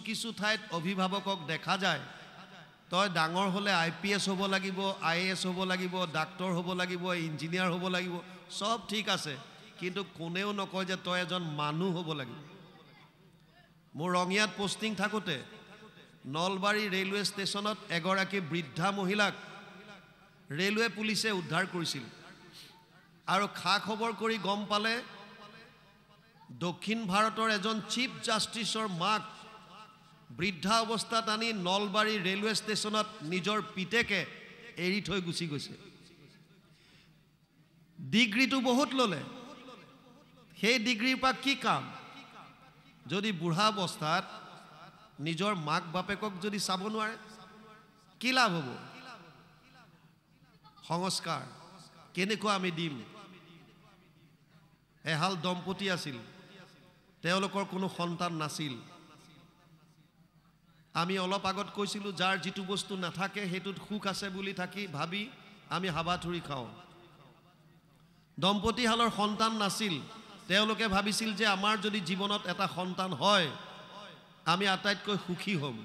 কিছু ঠাইত অভিভাৱকক দেখা যায় তই ডাঙৰ হ'লে IPS হ'ব লাগিব, IAS হ'ব লাগিব, ডাক্তৰ হ'ব লাগিব, ইঞ্জিনিয়াৰ হ'ব লাগিব, সব ঠিক আছে, কিন্তু কোনেও নকয় যে তই এজন মানুহ হ'ব লাগিব। মোৰ ৰঙিয়াত পোষ্টিং থাকোঁতে নলবাৰী ৰেলৱে ষ্টেচনত এগৰাকী বৃদ্ধা মহিলাক ৰেলৱে পুলিচে উদ্ধাৰ কৰিছিল আৰু খা খবৰ কৰি গম পালে দক্ষিণ ভাৰতৰ এজন চিফ জাষ্টিছৰ মাক বৃদ্ধা অৱস্থাত আনি নলবাৰী ৰেলৱে ষ্টেচনত নিজৰ পিতেকে এৰি থৈ গুচি গৈছে। ডিগ্ৰীটো বহুত ল'লে, সেই ডিগ্ৰীৰ পৰা কি কাম যদি বুঢ়া অৱস্থাত নিজৰ মাক বাপেকক যদি চাব নোৱাৰে, কি লাভ হ'ব? সংস্কাৰ কেনেকুৱা আমি দিম? এহাল দম্পতি আছিল, তেওঁলোকৰ কোনো সন্তান নাছিল। আমি অলপ আগত কৈছিলোঁ যাৰ যিটো বস্তু নাথাকে সেইটোত সুখ আছে বুলি থাকি ভাবি আমি হাবাথুৰি খাওঁ। দম্পতিহালৰ সন্তান নাছিল, তেওঁলোকে ভাবিছিল যে আমাৰ যদি জীৱনত এটা সন্তান হয় আমি আটাইতকৈ সুখী হ'ম।